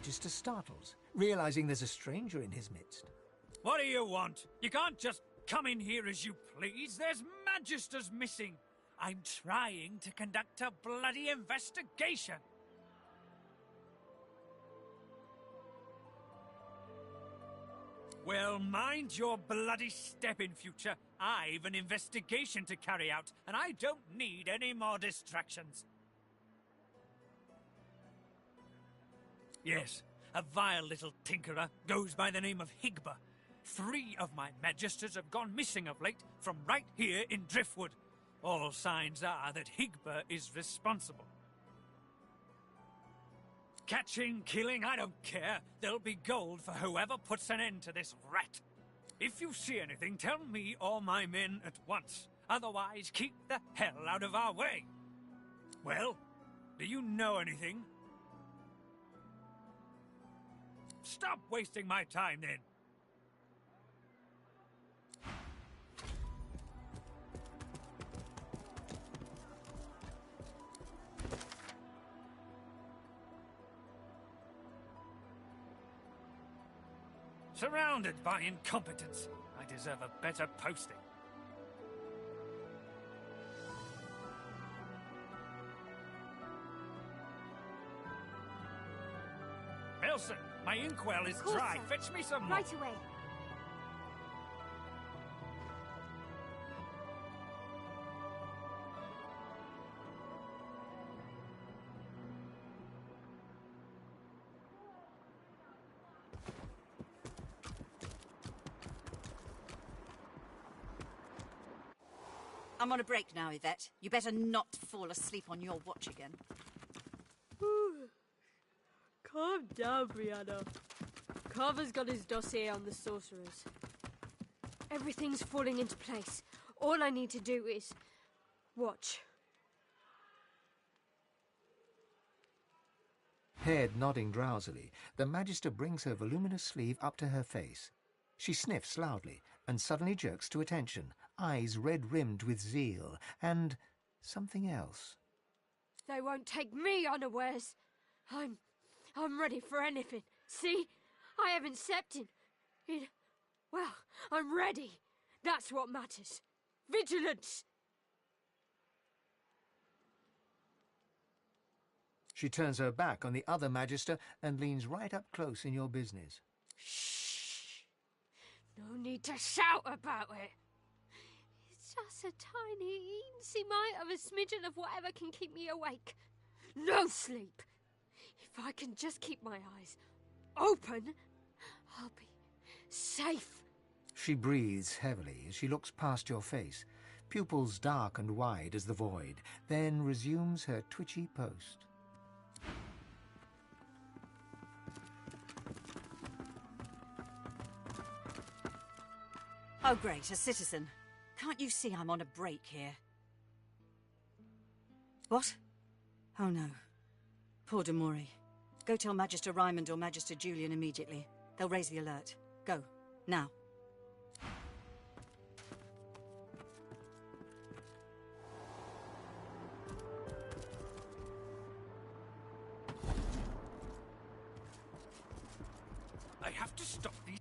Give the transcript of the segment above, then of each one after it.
Magister startles, realizing there's a stranger in his midst. What do you want? You can't just come in here as you please. There's Magisters missing. I'm trying to conduct a bloody investigation. Well, mind your bloody step in future. I've an investigation to carry out, and I don't need any more distractions. Yes, a vile little tinkerer goes by the name of Higba. 3 of my Magisters have gone missing of late from right here in Driftwood. All signs are that Higba is responsible. Catching, killing, I don't care. There'll be gold for whoever puts an end to this rat. If you see anything, tell me or my men at once. Otherwise, keep the hell out of our way. Well, do you know anything? Stop wasting my time, then. Surrounded by incompetence. I deserve a better posting. Elsa, my inkwell is dry. Sir. Fetch me some more. Right away. I'm on a break now, Yvette. You better not fall asleep on your watch again. Calm down, Brianna. Carver's got his dossier on the sorcerers. Everything's falling into place. All I need to do is watch. Head nodding drowsily, the Magister brings her voluminous sleeve up to her face. She sniffs loudly and suddenly jerks to attention, eyes red-rimmed with zeal, and something else. They won't take me unawares. I'm ready for anything. See? I haven't stepped in... Well, I'm ready. That's what matters. Vigilance! She turns her back on the other Magister and leans right up close in your business. Shh! No need to shout about it. It's just a tiny, eensy mite of a smidgen of whatever can keep me awake. No sleep! If I can just keep my eyes open, I'll be safe. She breathes heavily as she looks past your face, pupils dark and wide as the void, then resumes her twitchy post. Oh, great, a citizen. Can't you see I'm on a break here? What? Oh, no. Poor Demori. Go tell Magister Raymond or Magister Julian immediately. They'll raise the alert. Go. Now. I have to stop these...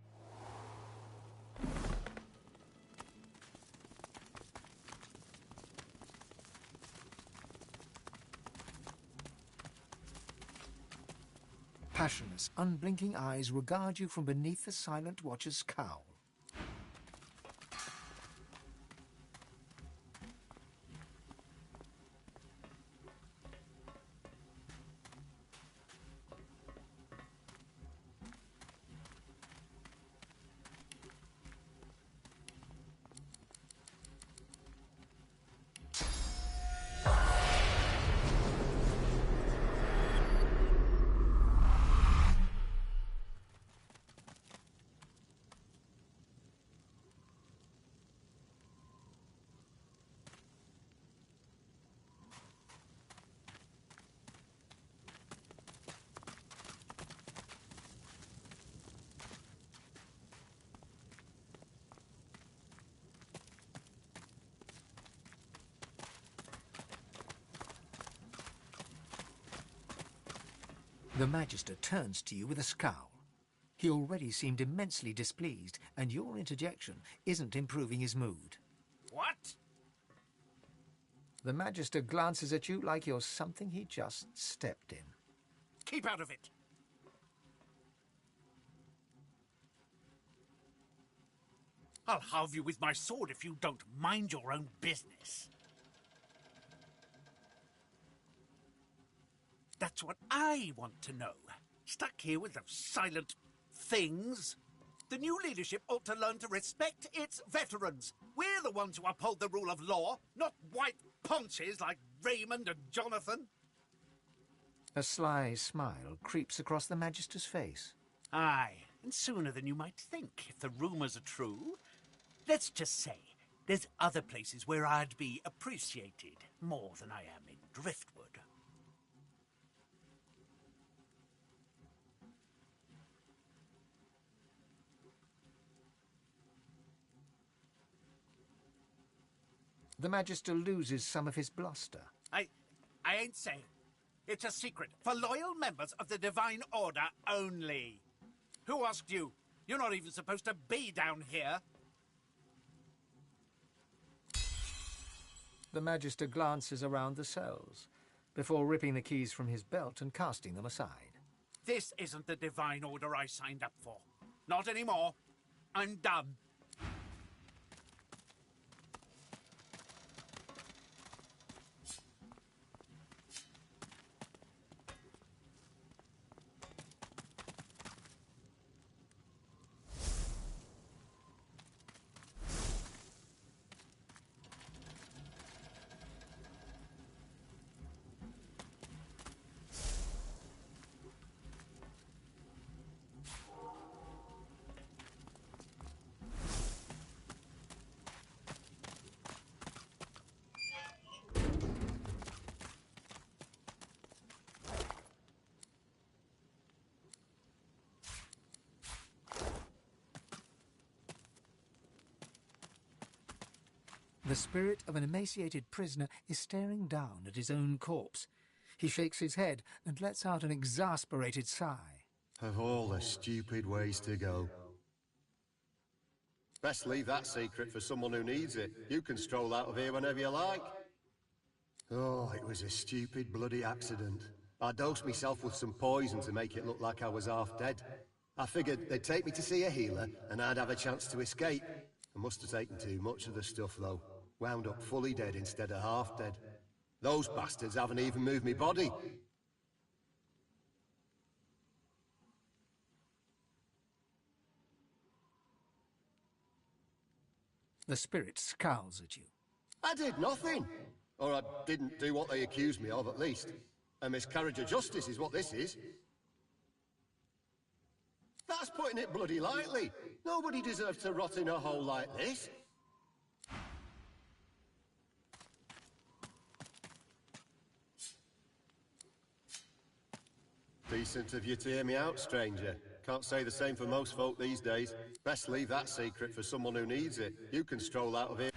Passionless, unblinking eyes regard you from beneath the silent watcher's cowl. The Magister turns to you with a scowl. He already seemed immensely displeased, and your interjection isn't improving his mood. What? The Magister glances at you like you're something he just stepped in. Keep out of it. I'll halve you with my sword if you don't mind your own business. That's what I want to know. Stuck here with those silent things. The new leadership ought to learn to respect its veterans. We're the ones who uphold the rule of law, not white ponches like Raymond and Jonathan. A sly smile creeps across the Magister's face. Aye, and sooner than you might think, if the rumours are true. Let's just say, there's other places where I'd be appreciated more than I am in Driftwood. The Magister loses some of his bluster. I ain't saying. It's a secret for loyal members of the Divine Order only. Who asked you? You're not even supposed to be down here. The Magister glances around the cells, before ripping the keys from his belt and casting them aside. This isn't the Divine Order I signed up for. Not anymore. I'm done. The spirit of an emaciated prisoner is staring down at his own corpse. He shakes his head and lets out an exasperated sigh. Of all the stupid ways to go. Best leave that secret for someone who needs it. You can stroll out of here whenever you like. Oh, it was a stupid bloody accident. I dosed myself with some poison to make it look like I was half dead. I figured they'd take me to see a healer and I'd have a chance to escape. I must have taken too much of the stuff, though. Wound up fully dead instead of half dead. Those bastards haven't even moved me body. The spirit scowls at you. I did nothing. Or I didn't do what they accused me of, at least. A miscarriage of justice is what this is. That's putting it bloody lightly. Nobody deserves to rot in a hole like this. Decent of you to hear me out, stranger. Can't say the same for most folk these days. Best leave that secret for someone who needs it. You can stroll out of here.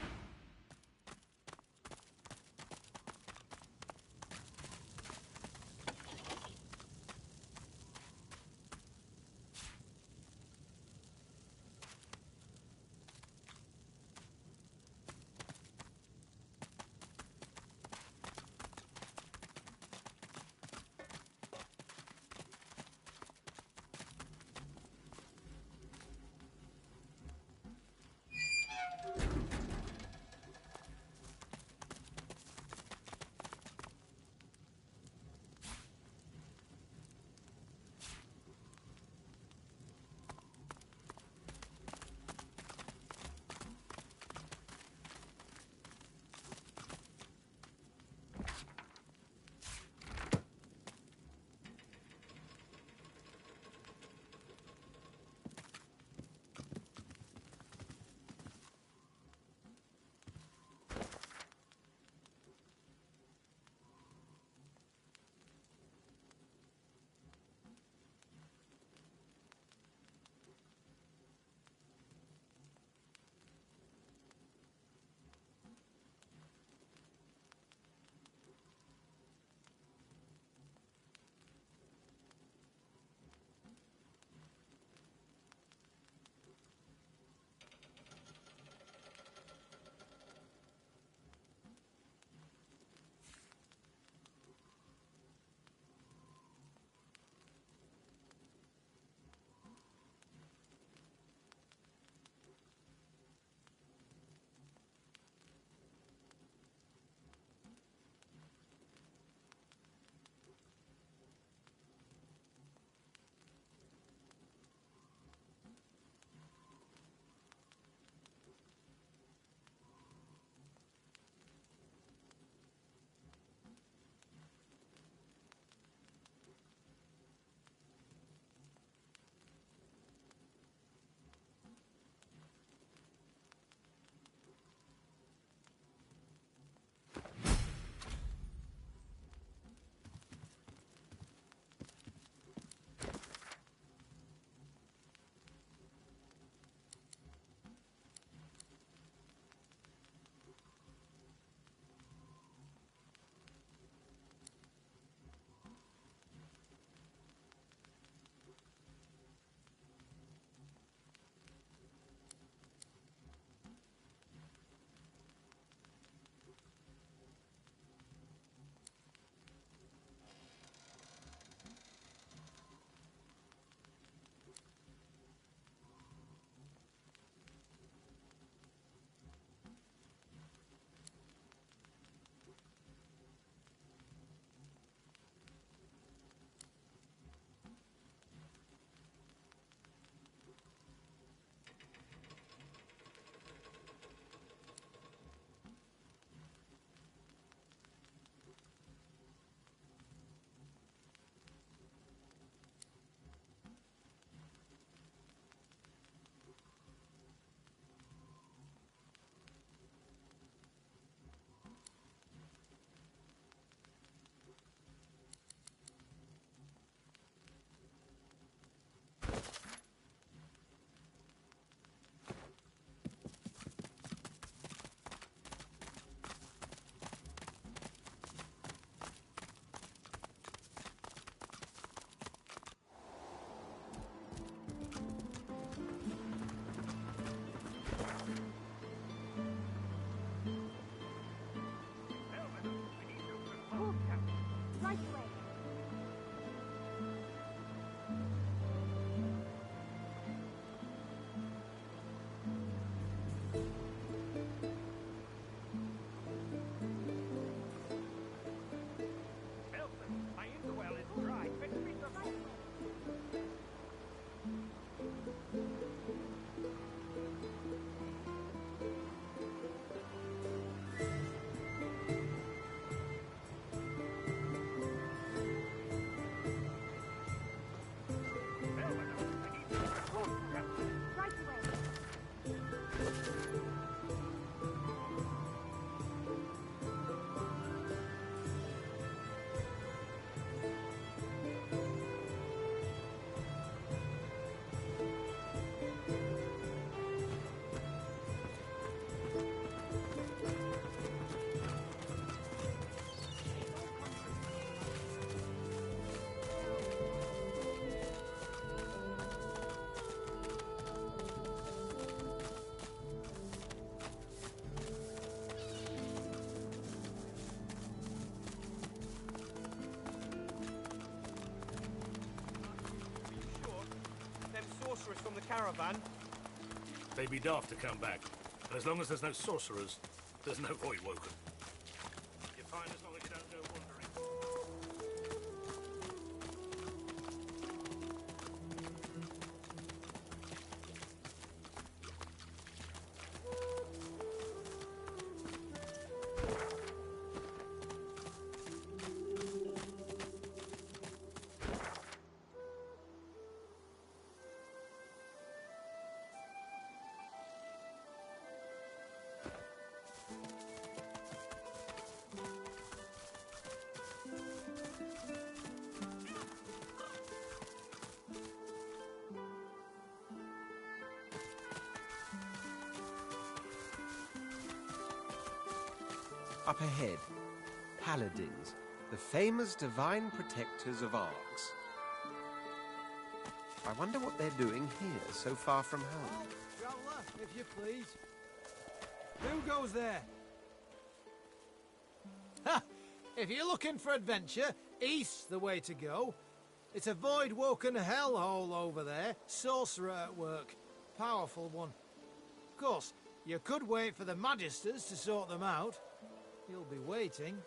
sorcerers from the caravan? They'd be daft to come back. And as long as there's no sorcerers, there's no void woken. You're fine as long as you don't go wandering. Up ahead, paladins, the famous divine protectors of Arks. I wonder what they're doing here, so far from home. Traveller, if you please. Who goes there? Ha! If you're looking for adventure, east's the way to go. It's a void-woken hellhole over there, sorcerer at work. Powerful one. Of course, you could wait for the Magisters to sort them out. You'll be waiting.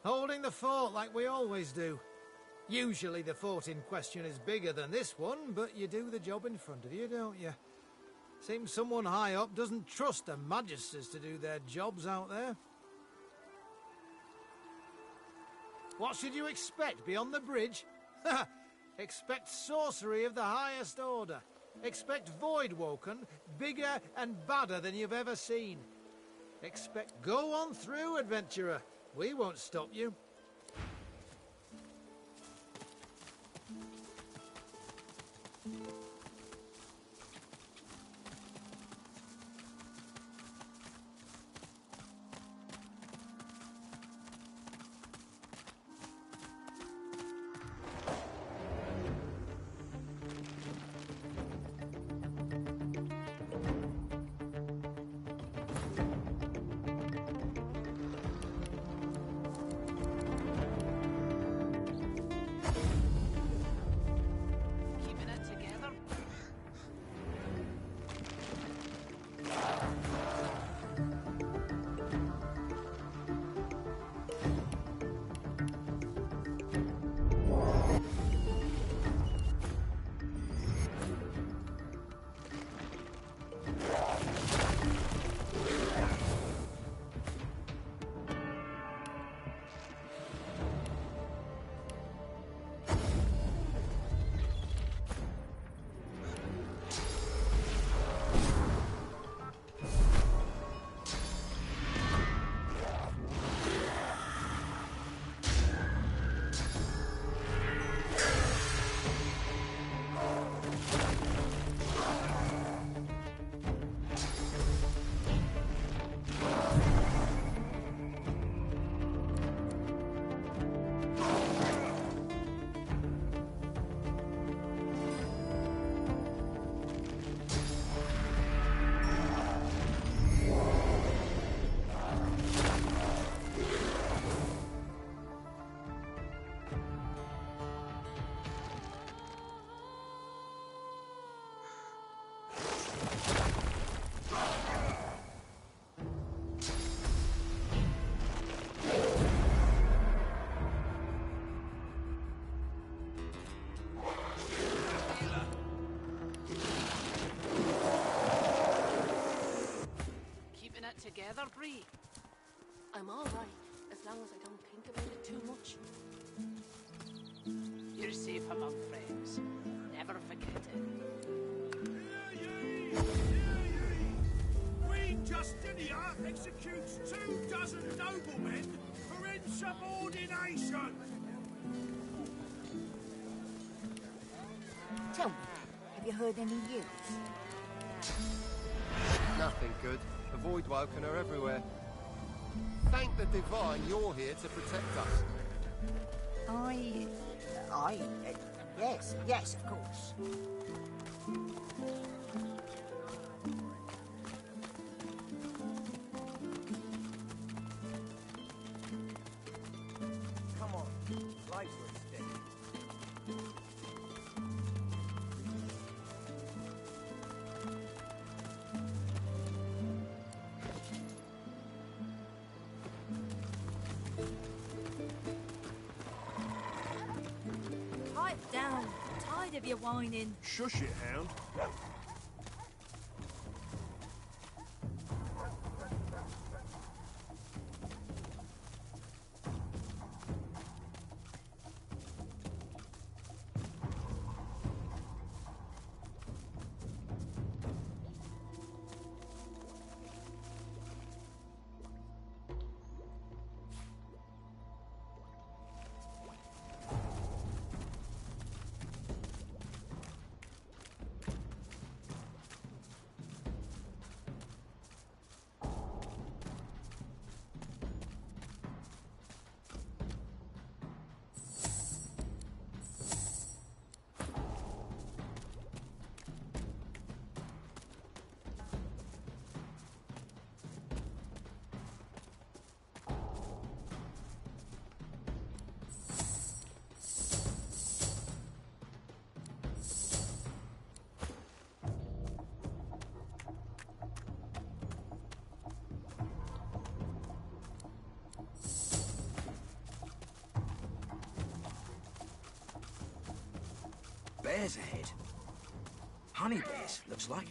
Holding the fort like we always do. Usually the fort in question is bigger than this one, but you do the job in front of you, don't you? Seems someone high up doesn't trust the Magisters to do their jobs out there. What should you expect beyond the bridge? Expect sorcery of the highest order. Expect void-woken, bigger and badder than you've ever seen. Go on through, adventurer. We won't stop you. Together, Bree. I'm all right, as long as I don't think about it too much. You're safe among friends. Never forget it. Queen Justinia executes 24 noblemen for insubordination. Tell me, have you heard any news? Nothing good. The void-woken are everywhere. Thank the divine you're here to protect us. Yes, of course. Come on, lights are steady. down. Tired of your whining. Shush it, hound. Bears ahead. Honey bears, looks like.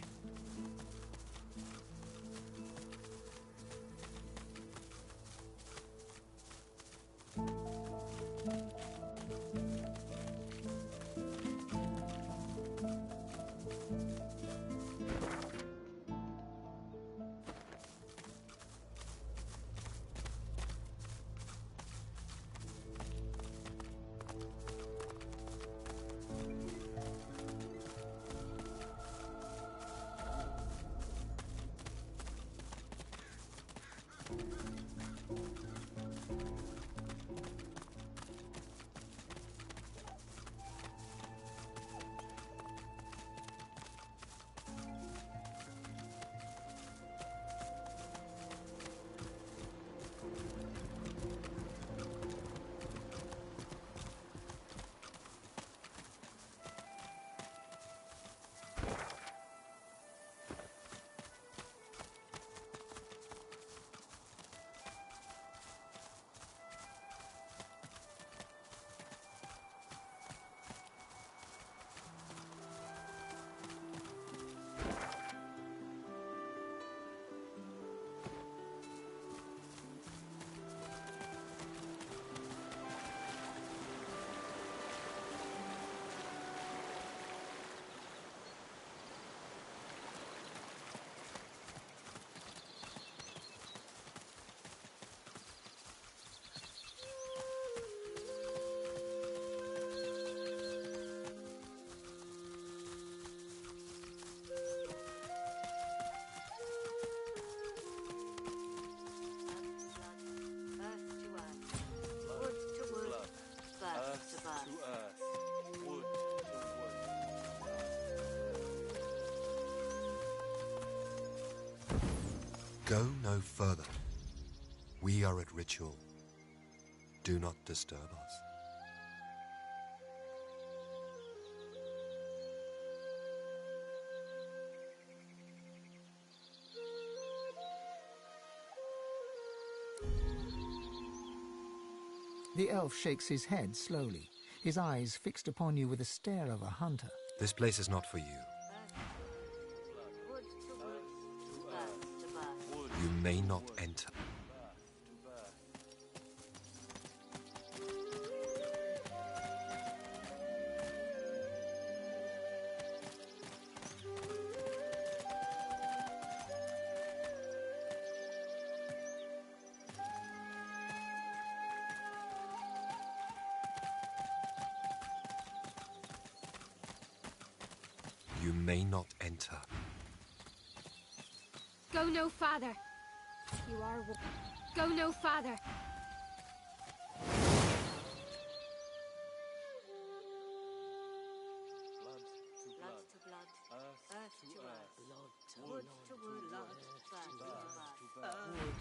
Go no further. We are at ritual. Do not disturb us. The elf shakes his head slowly, his eyes fixed upon you with the stare of a hunter. This place is not for you. You may not enter. You may not enter. Go no farther. You are... Go no farther. Blood to blood, earth to earth, wood to wood, blood to earth.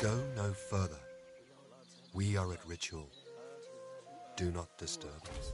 Go no further. We are at ritual. Do not disturb us.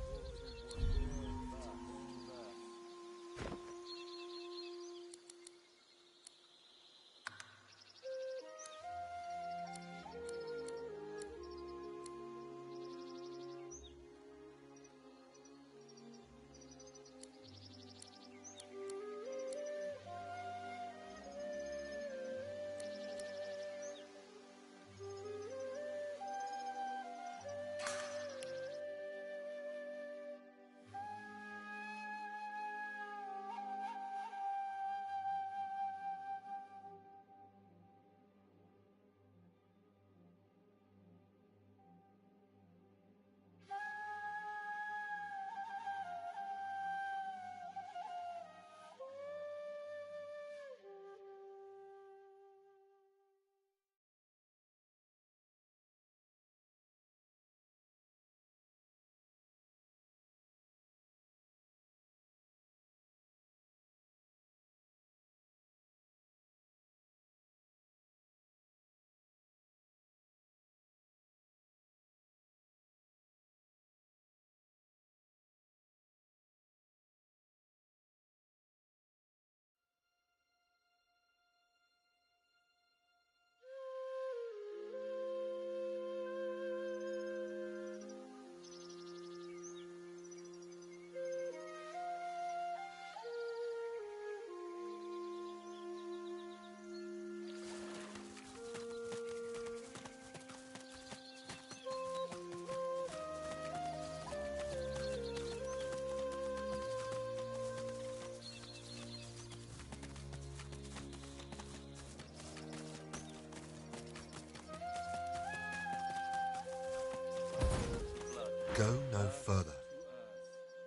Go no further.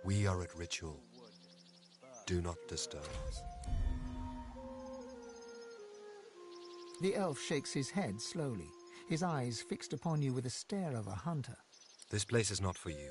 We are at ritual. Do not disturb us. The elf shakes his head slowly, his eyes fixed upon you with the stare of a hunter. This place is not for you.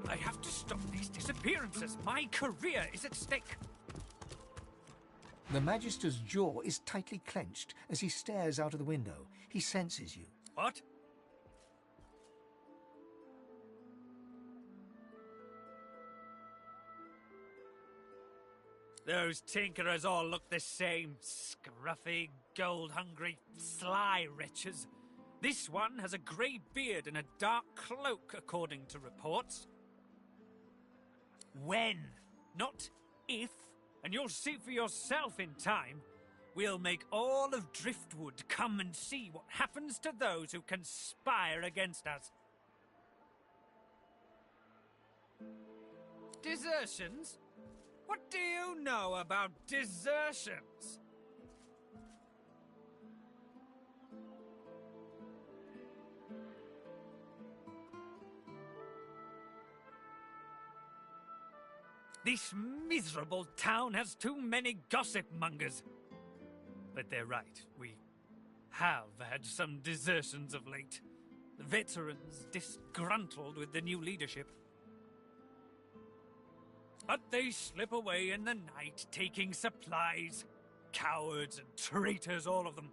I have to stop these disappearances. My career is at stake. The Magister's jaw is tightly clenched as he stares out of the window. He senses you. What? Those tinkerers all look the same. Scruffy, gold-hungry, sly wretches. This one has a grey beard and a dark cloak, according to reports. When, not if, and you'll see for yourself in time, we'll make all of Driftwood come and see what happens to those who conspire against us. Desertions? What do you know about desertions? This miserable town has too many gossip mongers. But they're right, we have had some desertions of late. The veterans disgruntled with the new leadership. But they slip away in the night, taking supplies. Cowards and traitors, all of them.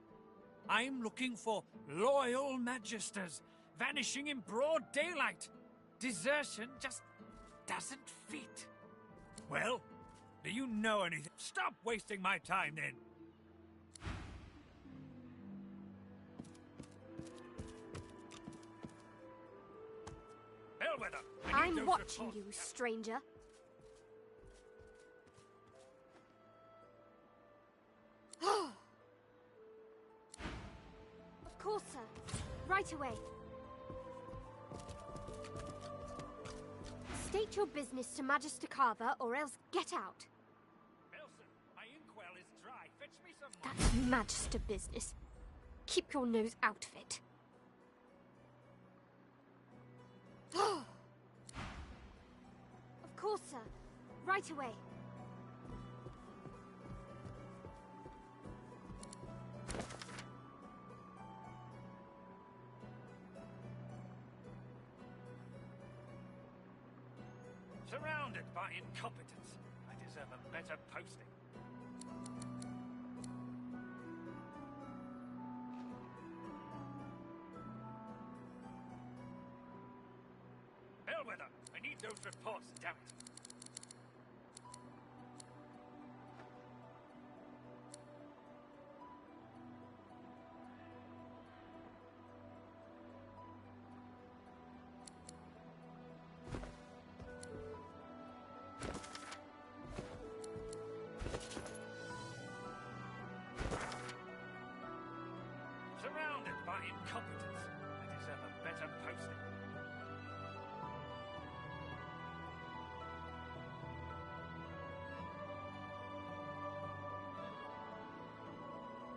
I'm looking for loyal magisters, vanishing in broad daylight. Desertion just doesn't fit. Well, do you know anything? Stop wasting my time, then. Bellwether, I'm watching you, stranger. Of course, sir. Right away. State your business to Magister Carver, or else get out. Nelson, my inkwell is dry. Fetch me some That's Magister business. Keep your nose out of it. Of course, sir. Right away. Surrounded by incompetence. I deserve a better posting. Bellwether, I need those reports, damn it. Surrounded by incompetence. I deserve a better posting.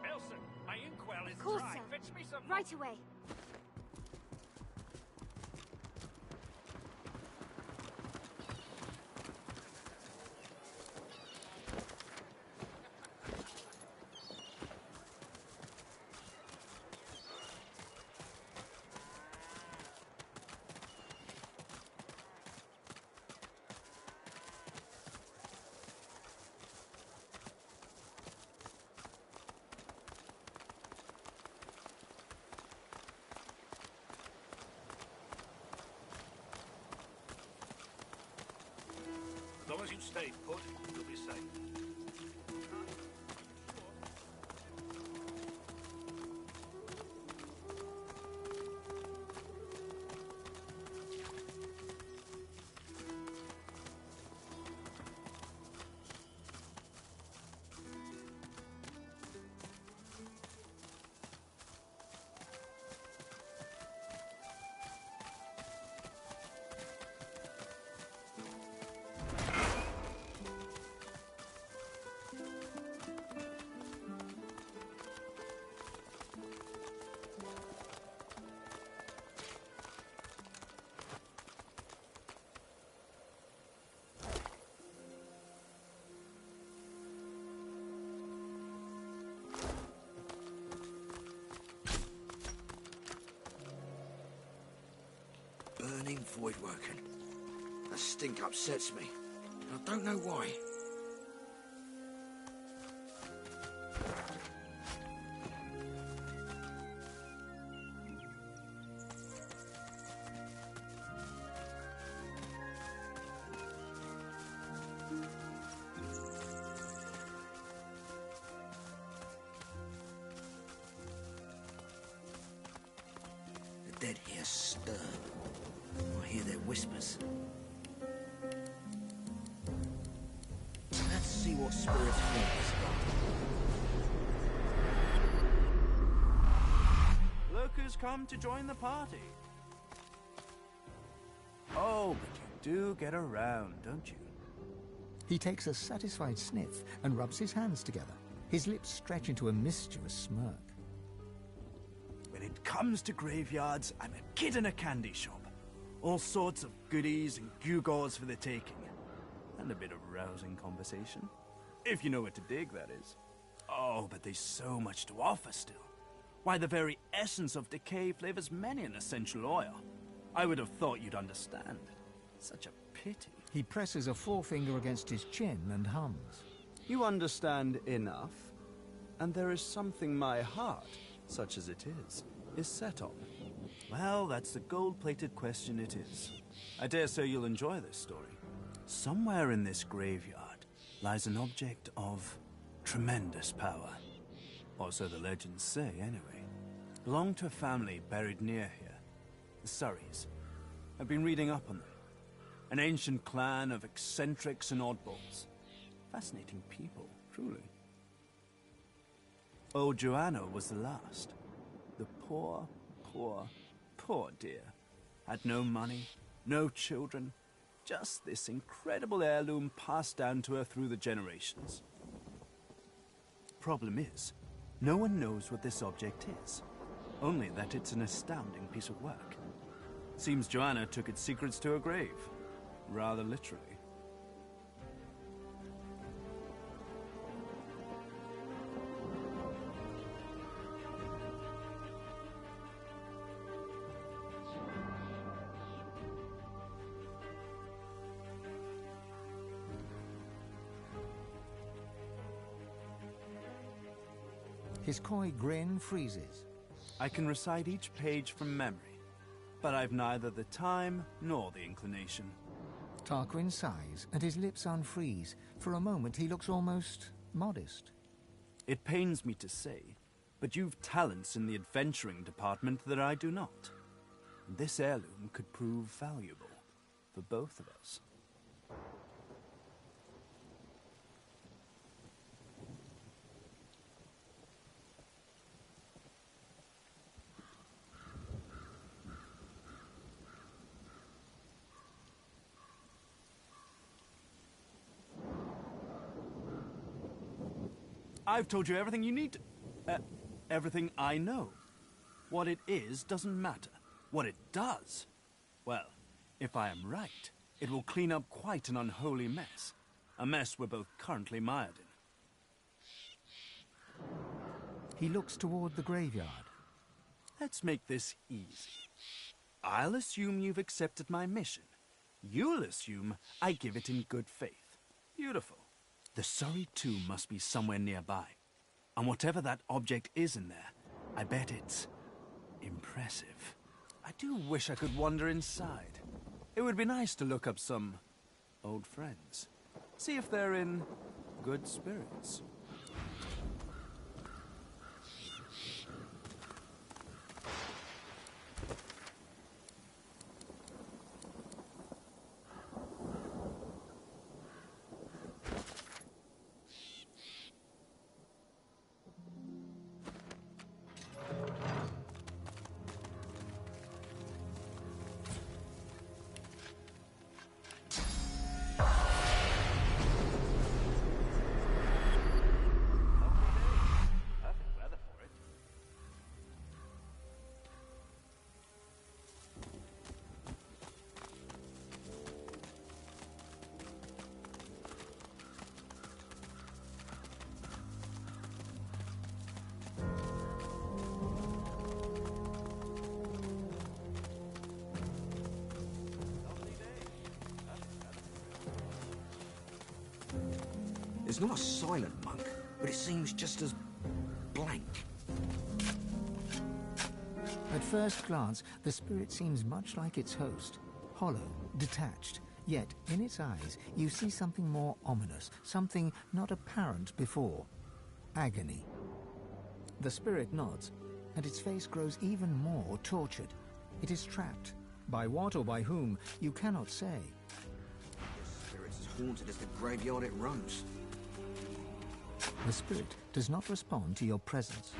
Nelson, my inkwell is Of course, dry. sir. Fetch me some Right away. As long as you stay put, you'll be safe. burning void working. The stink upsets me. I don't know why. The dead here stir. I hear their whispers. Let's see what spirits think this got. Look who's come to join the party. Oh, but you do get around, don't you? He takes a satisfied sniff and rubs his hands together. His lips stretch into a mischievous smirk. When it comes to graveyards, I'm a kid in a candy shop. All sorts of goodies and gewgaws for the taking. And a bit of rousing conversation. If you know what to dig, that is. Oh, but there's so much to offer still. Why, the very essence of decay flavors many an essential oil. I would have thought you'd understand. Such a pity. He presses a forefinger against his chin and hums. You understand enough, and there is something my heart, such as it is set on. Well, that's the gold-plated question it is. I dare say you'll enjoy this story. Somewhere in this graveyard lies an object of tremendous power. Or so the legends say, anyway. Belonged to a family buried near here. The Surreys. I've been reading up on them. An ancient clan of eccentrics and oddballs. Fascinating people, truly. Old Joanna was the last. The poor dear. Had no money, no children, just this incredible heirloom passed down to her through the generations. Problem is, no one knows what this object is. Only that it's an astounding piece of work. Seems Joanna took its secrets to her grave. Rather literally. His coy grin freezes. I can recite each page from memory, but I've neither the time nor the inclination. Tarquin sighs, and his lips unfreeze. For a moment, he looks almost modest. It pains me to say, but you've talents in the adventuring department that I do not. This heirloom could prove valuable for both of us. I've told you everything you need to... everything I know. What it is doesn't matter. What it does... well, if I am right, it will clean up quite an unholy mess. A mess we're both currently mired in. He looks toward the graveyard. Let's make this easy. I'll assume you've accepted my mission. You'll assume I give it in good faith. Beautiful. The Surrey tomb must be somewhere nearby. And whatever that object is in there, I bet it's impressive. I do wish I could wander inside. It would be nice to look up some old friends. See if they're in good spirits. There's not a silent monk, but it seems just as blank. At first glance, the spirit seems much like its host, hollow, detached. Yet, in its eyes, you see something more ominous, something not apparent before. Agony. The spirit nods, and its face grows even more tortured. It is trapped. By what or by whom, you cannot say. The spirit's as haunted as the graveyard it roams. The spirit does not respond to your presence.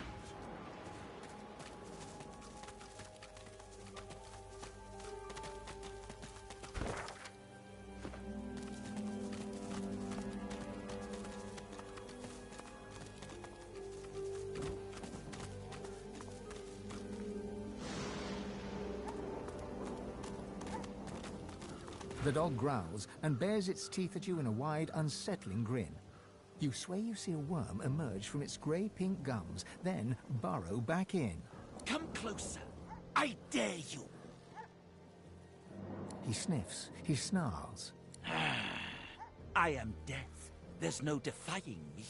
The dog growls and bares its teeth at you in a wide, unsettling grin. You swear you see a worm emerge from its grey-pink gums, then burrow back in. Come closer. I dare you. He sniffs, he snarls. I am death. There's no defying me.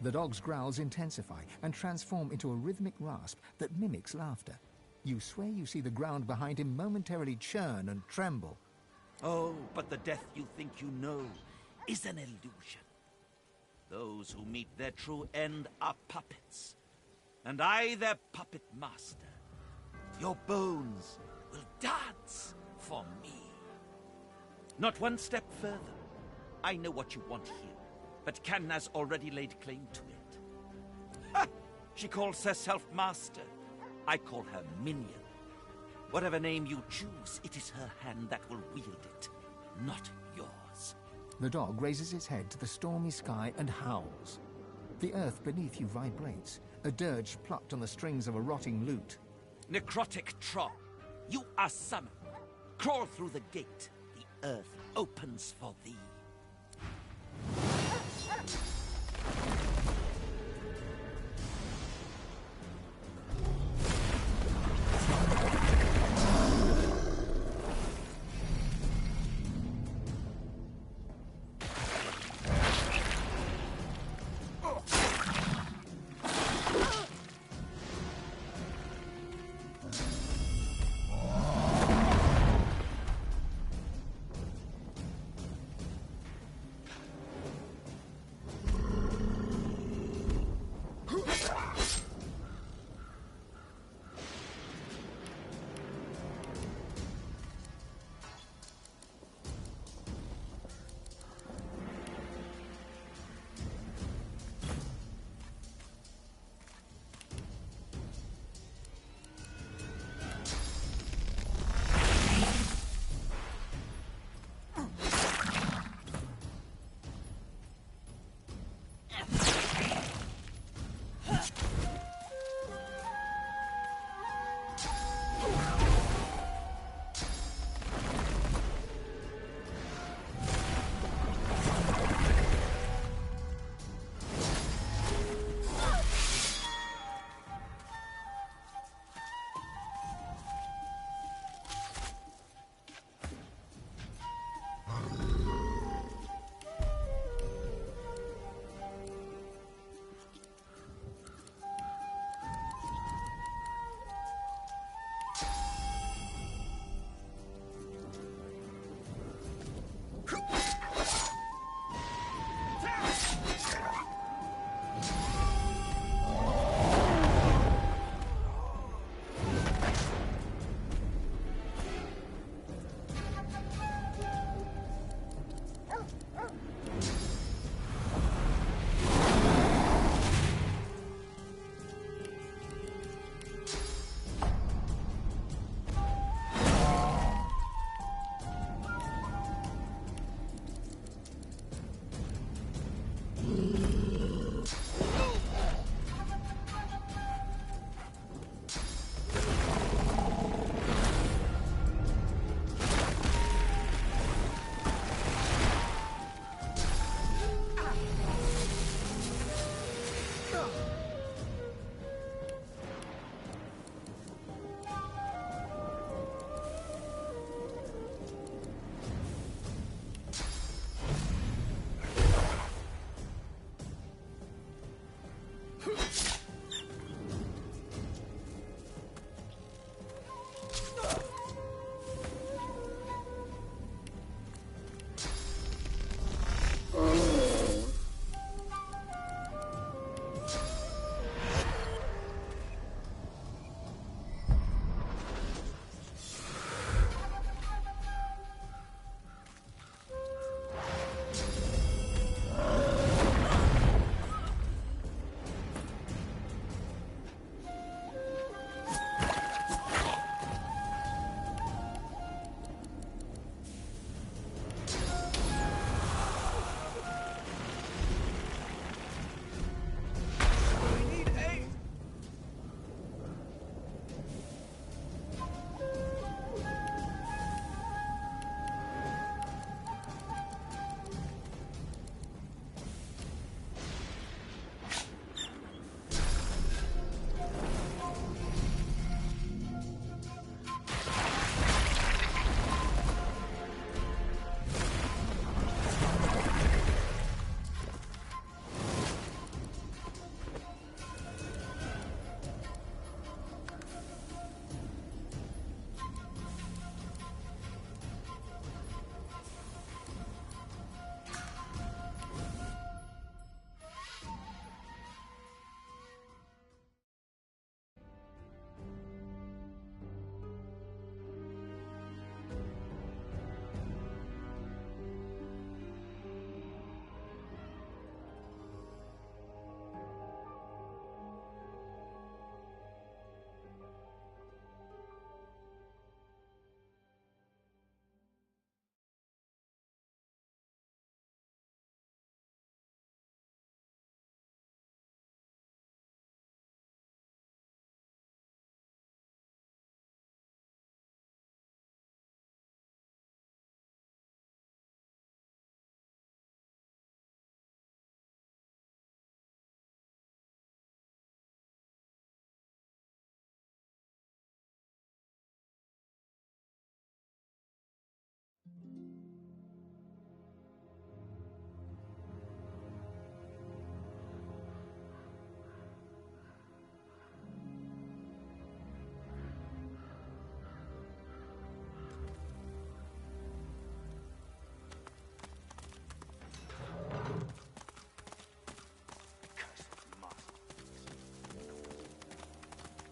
The dog's growls intensify and transform into a rhythmic rasp that mimics laughter. You swear you see the ground behind him momentarily churn and tremble. Oh, but the death you think you know is an illusion. Those who meet their true end are puppets, and I their puppet master. Your bones will dance for me. Not one step further. I know what you want here, but Can has already laid claim to it. Ha! She calls herself master. I call her minion. Whatever name you choose, it is her hand that will wield it, not yours. The dog raises its head to the stormy sky and howls. The earth beneath you vibrates, a dirge plucked on the strings of a rotting lute. Necrotic troll, you are summoned. Crawl through the gate. The earth opens for thee.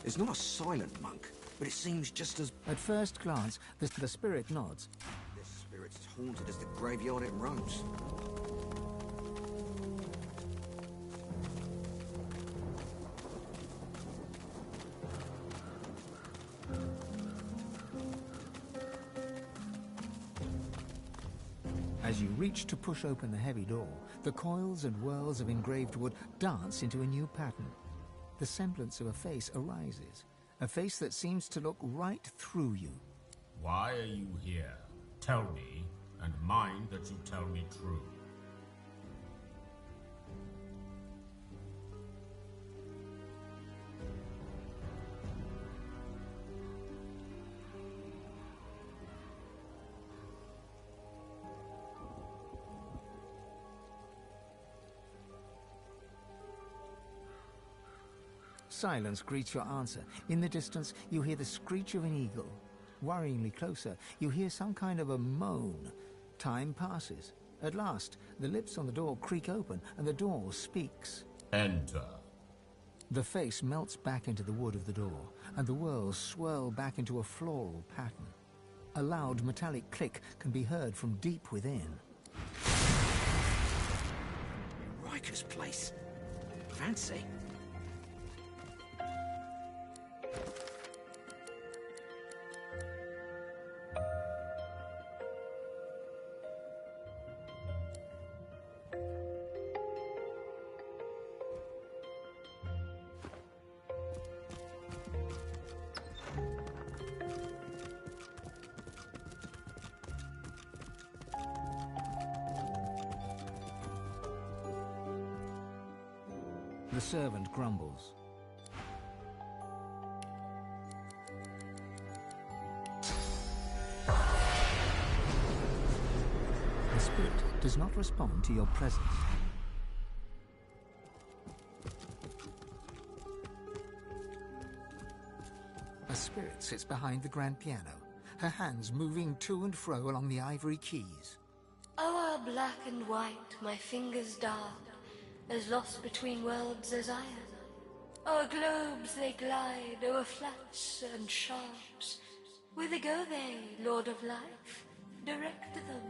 It's not a silent monk, but it seems just as... At first glance, the spirit nods. This spirit's as haunted as the graveyard it roams. As you reach to push open the heavy door, the coils and whirls of engraved wood dance into a new pattern. The semblance of a face arises, a face that seems to look right through you. Why are you here? Tell me, and mind that you tell me true. Silence greets your answer. In the distance, you hear the screech of an eagle. Worryingly closer, you hear some kind of a moan. Time passes. At last, the lips on the door creak open, and the door speaks. Enter. The face melts back into the wood of the door, and the whirls swirl back into a floral pattern. A loud metallic click can be heard from deep within. Riker's place. Fancy. The servant grumbles. The spirit does not respond to your presence. A spirit sits behind the grand piano, her hands moving to and fro along the ivory keys. O'er black and white my fingers dart, as lost between worlds as I am. O'er globes they glide, o'er flats and sharps. Whither go they, Lord of Life? Direct them.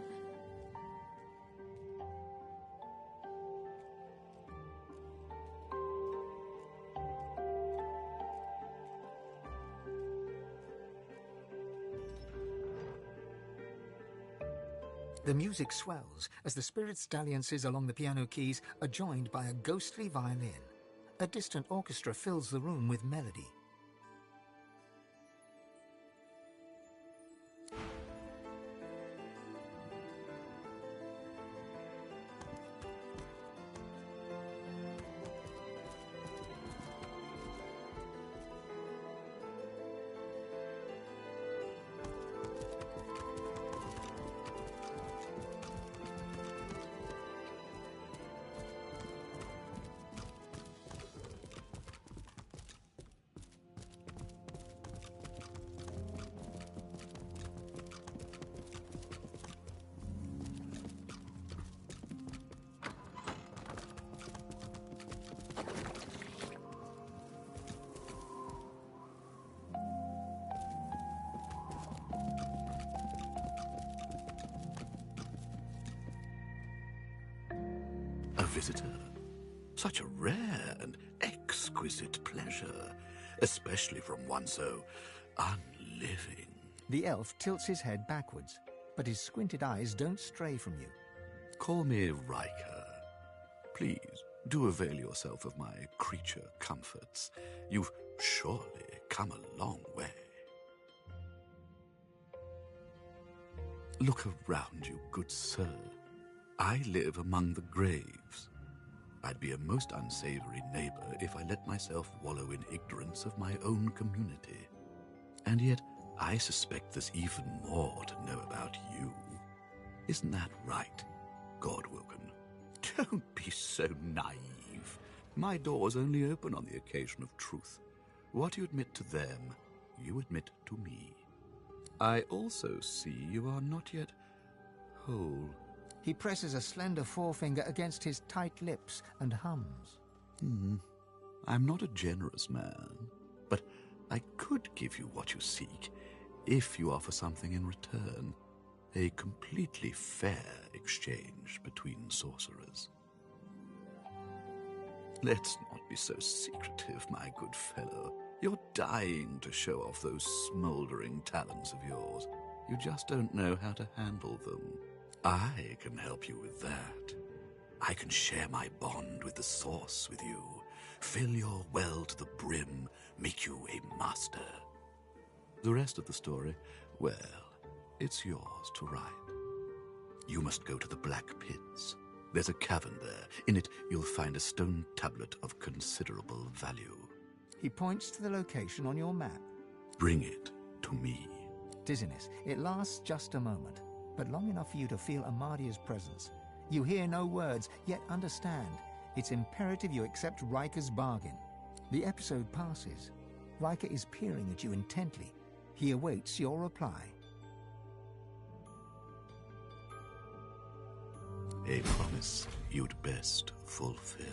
The music swells as the spirit's dalliances along the piano keys are joined by a ghostly violin. A distant orchestra fills the room with melody. A visitor. Such a rare and exquisite pleasure, especially from one so unliving. The elf tilts his head backwards, but his squinted eyes don't stray from you. Call me Riker. Please, do avail yourself of my creature comforts. You've surely come a long way. Look around you, good sir. I live among the graves. I'd be a most unsavory neighbor if I let myself wallow in ignorance of my own community. And yet, I suspect there's even more to know about you. Isn't that right, Godwoken? Don't be so naive. My doors only open on the occasion of truth. What you admit to them, you admit to me. I also see you are not yet whole. He presses a slender forefinger against his tight lips and hums. I'm not a generous man, but I could give you what you seek, if you offer something in return. A completely fair exchange between sorcerers. Let's not be so secretive, my good fellow. You're dying to show off those smoldering talents of yours. You just don't know how to handle them. I can help you with that. I can share my bond with the source with you, fill your well to the brim, make you a master. The rest of the story, well, it's yours to write. You must go to the Black Pits. There's a cavern there. In it, you'll find a stone tablet of considerable value. He points to the location on your map. Bring it to me. Dizziness. It lasts just a moment, but long enough for you to feel Amadia's presence. You hear no words, yet understand. It's imperative you accept Riker's bargain. The episode passes. Riker is peering at you intently. He awaits your reply. A promise you'd best fulfill.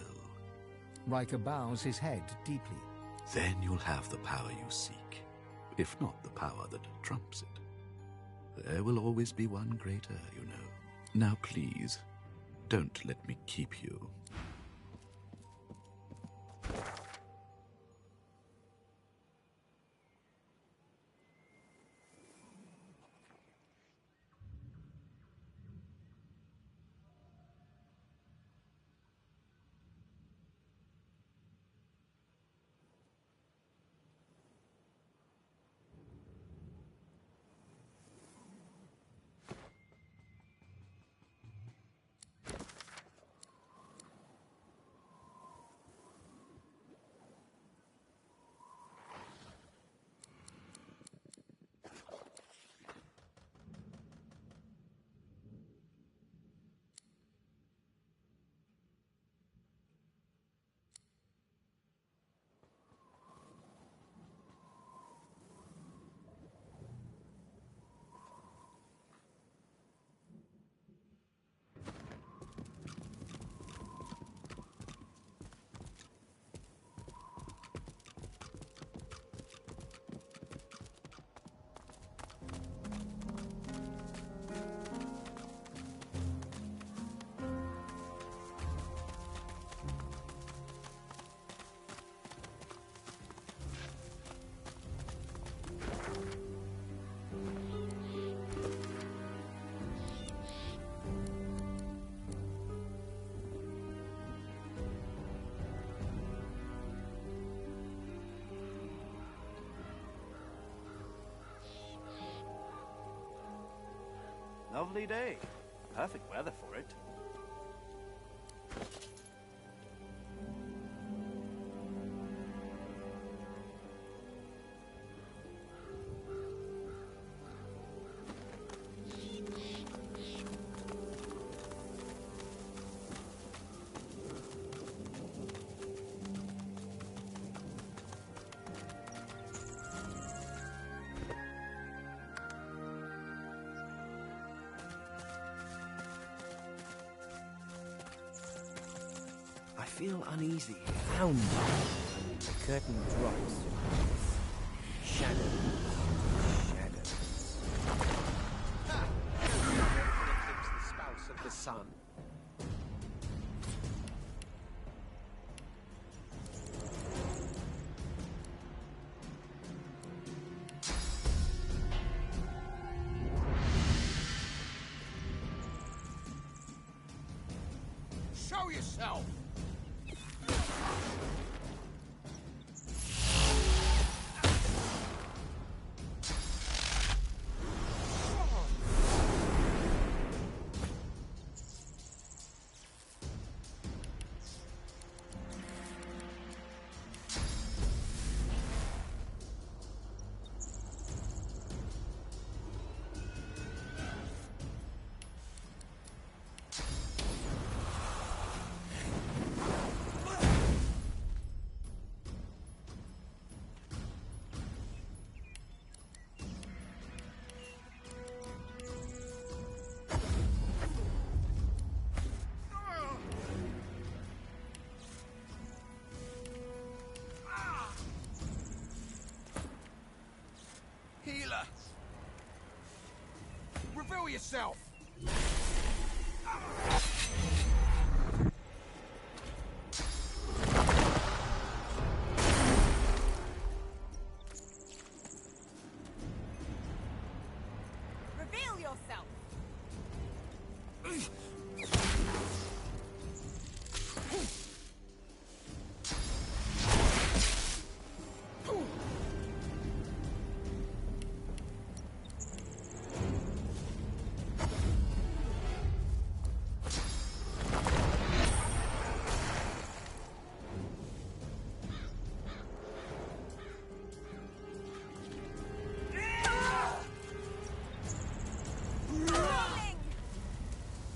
Riker bows his head deeply. Then you'll have the power you seek, if not the power that trumps it. There will always be one greater, you know. Now please, don't let me keep you. Lovely day. Perfect weather for it. I feel uneasy. Found. The curtain drops. Shadows. Shadows. Ha! Eclipse the spouse of the sun. Show yourself! killer! Reveal yourself! Reveal yourself!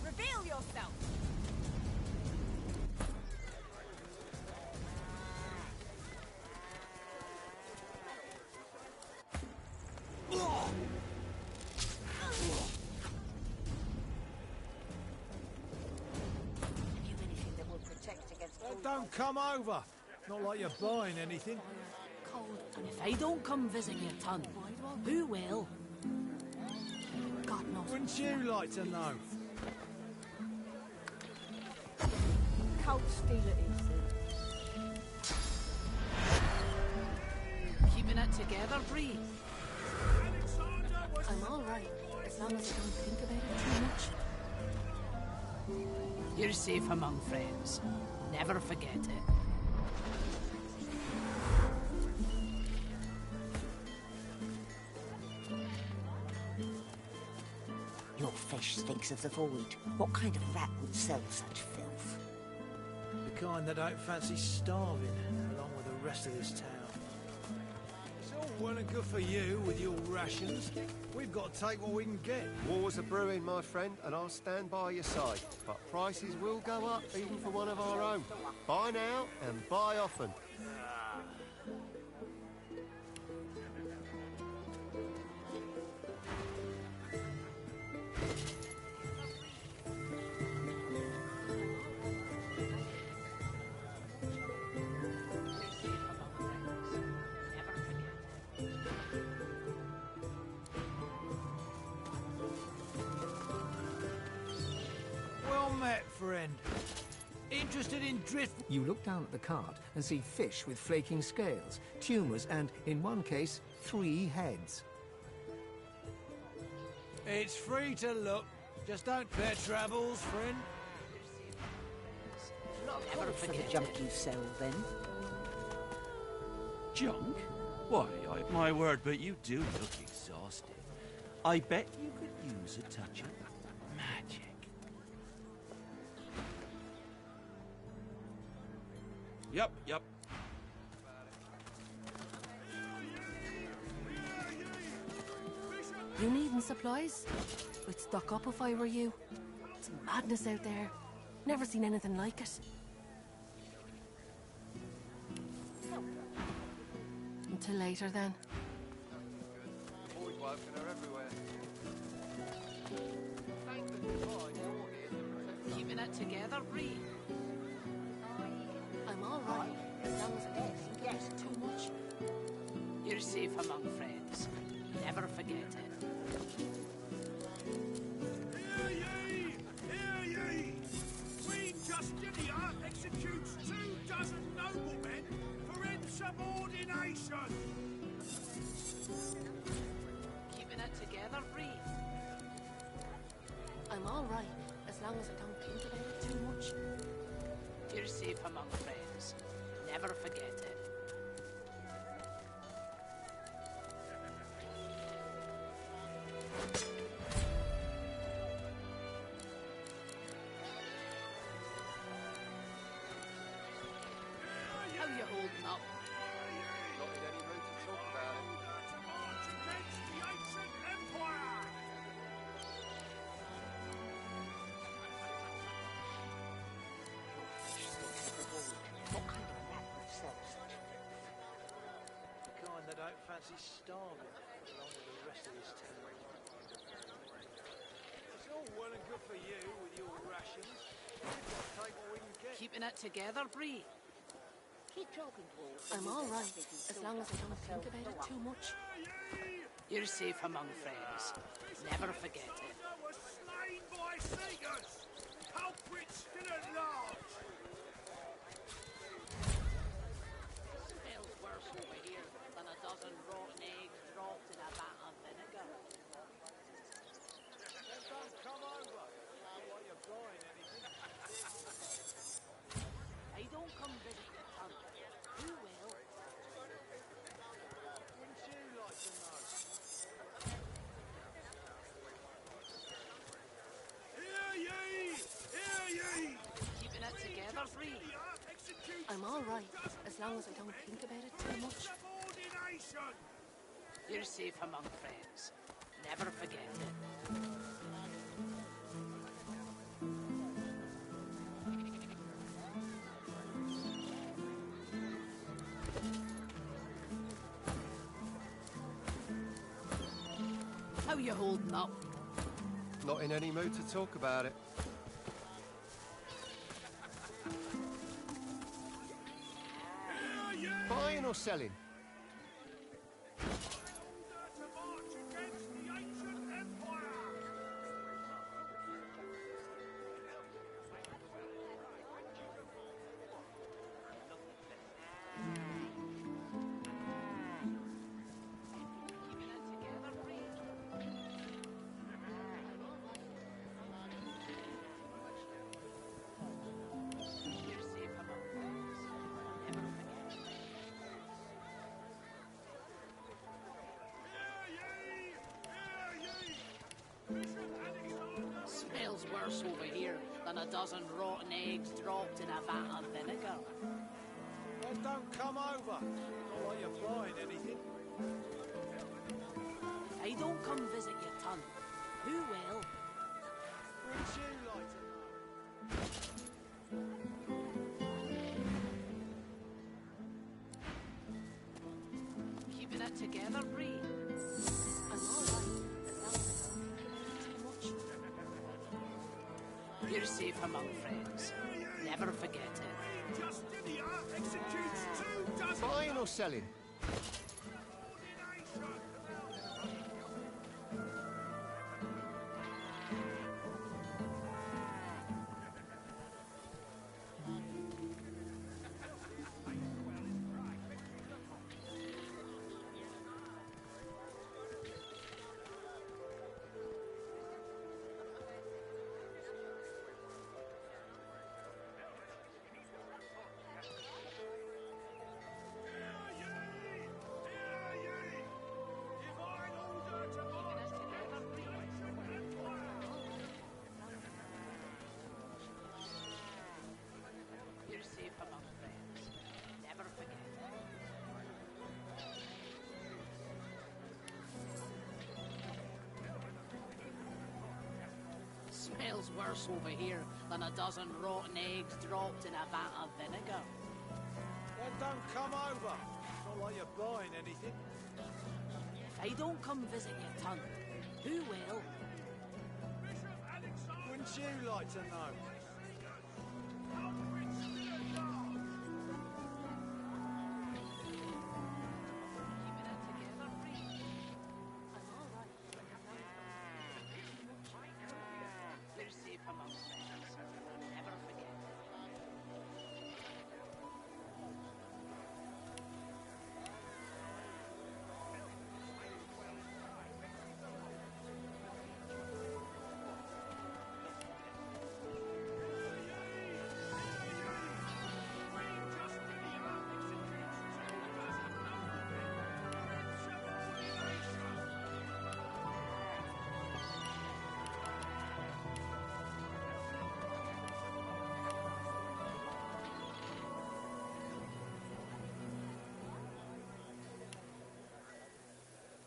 Reveal yourself! Don't come over. Not like you're buying anything. And if I don't come visit your ton, who will? God knows. Wouldn't you like to know? Cold steel it is. Keeping it together, Bree. I'm all right, as long as I don't think about it too much. You're safe among friends. Never forget it. Your fish stinks of the void. What kind of rat would sell such filth? The kind that don't fancy starving, along with the rest of this town. It's all well and good for you with your rations. We've got to take what we can get. Wars are brewing, my friend, and I'll stand by your side. But prices will go up, even for one of our own. Buy now and buy often. Well met, friend. Interested in drift... You look down at the cart and see fish with flaking scales, tumours and, in one case, 3 heads. It's free to look. Just don't bear troubles, friend. Never for the junk you sell, then. Junk? Why, my word, but you do look exhausted. I bet you could use a touch of magic. Yep. You needing supplies? I'd stock up if I were you. It's madness out there. Never seen anything like it. Until later, then. Keeping it together, Bree. I'm all right, as long as I don't think about it too much. You're safe among friends. Never forget it. Hear ye! Queen Justinia executes 24 noblemen for insubordination! Keeping it together, Bree. I'm all right, as long as I don't think about it too much. You're safe among friends. Never forget it. How you holding up? Not in any mood to talk about it. March against the ancient empire! What kind of rat would sell such filth? The kind that don't fancy starving, along with the rest of this town. It's all well and good for you with your rations. We've got to take what we can get. Keeping it together, Bree. Keep talking to all. I'm all right, as long as I don't think about it too much. You're safe among friends. Never forget it. Was slain by seekers. Culprits still at large. Smells worse over here than a dozen rotten eggs dropped in a vat of vinegar. Don't come over. While you're buying anything. Hey, don't come visit your tongue. Who will? Wouldn't you like to know? Hear ye! Hear ye! Keeping it together, Free. I'm all right, as long as I don't think about it too much. Subordination! You're safe among friends. Never forget it. How you holding up? Not in any mood to talk about it. Buying or selling? Smells worse over here than a dozen rotten eggs dropped in a vat of vinegar. Well, don't come over. Not like you're buying anything. Hey, don't come visit your ton. Who will? Wouldn't you like to know? Keeping it together, Bree. I'm all right. You're safe among friends. Never forget it. Justinia executes 2 dozen... Buying or selling? You're safe among friends. Never forget it. Smells worse over here than a dozen rotten eggs dropped in a vat of vinegar. Then don't come over. Not like you're buying anything. Hey, don't come visit your ton. Who will? Wouldn't you like to know? You're safe among friends. Never forget.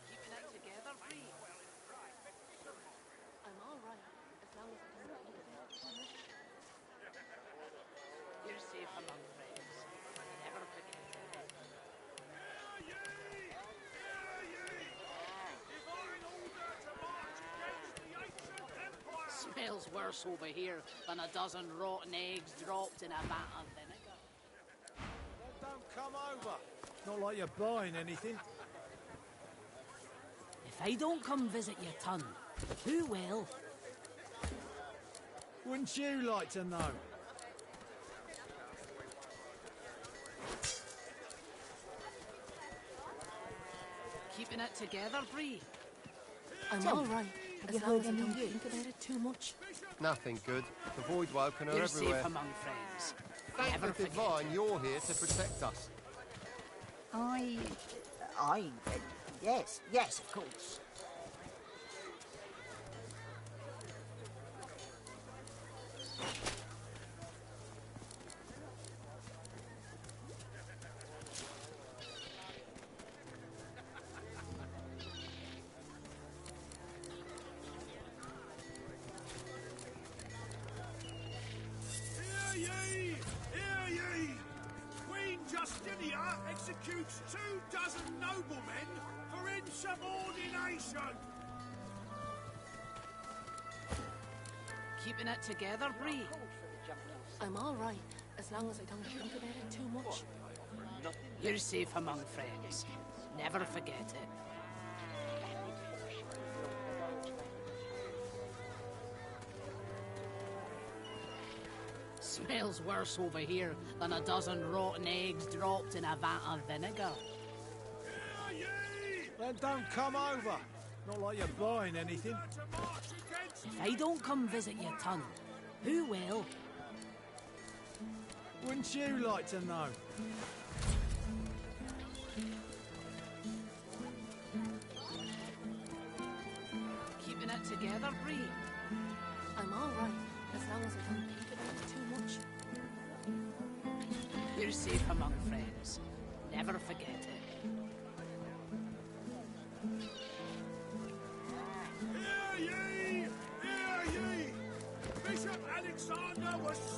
Keeping it together, Bree. I'm all right, as long as I don't think about it too much. You're safe among friends. Never forget. Smells worse over here than a dozen rotten eggs dropped in a vat of vinegar. Then don't come over. Not like you're buying anything. If If I don't come visit your ton, who will? Wouldn't you like to know? Keeping it together, Bree? I'm Tom, all right, have as you long heard as I any don't news? think about it too much. Nothing good. The void woken are You're everywhere. safe among friends. Thank Never the forget Divine it. you're here to protect us. Yes, of course. Hear ye! Hear ye! Queen Justinia executes 24 noblemen for insubordination! Keeping it together, Bree? I'm all right, as long as I don't think about it too much. You're safe among friends. Never forget it. Smells worse over here than a dozen rotten eggs dropped in a vat of vinegar. Then don't come over. Not like you're buying anything. If I don't come visit your ton, who will? Wouldn't you like to know? Keeping it together, Bree? I'm all right, as long as I don't think about it too much. You're safe among friends. Never forget it. Hear ye! Hear ye! Bishop Alexander was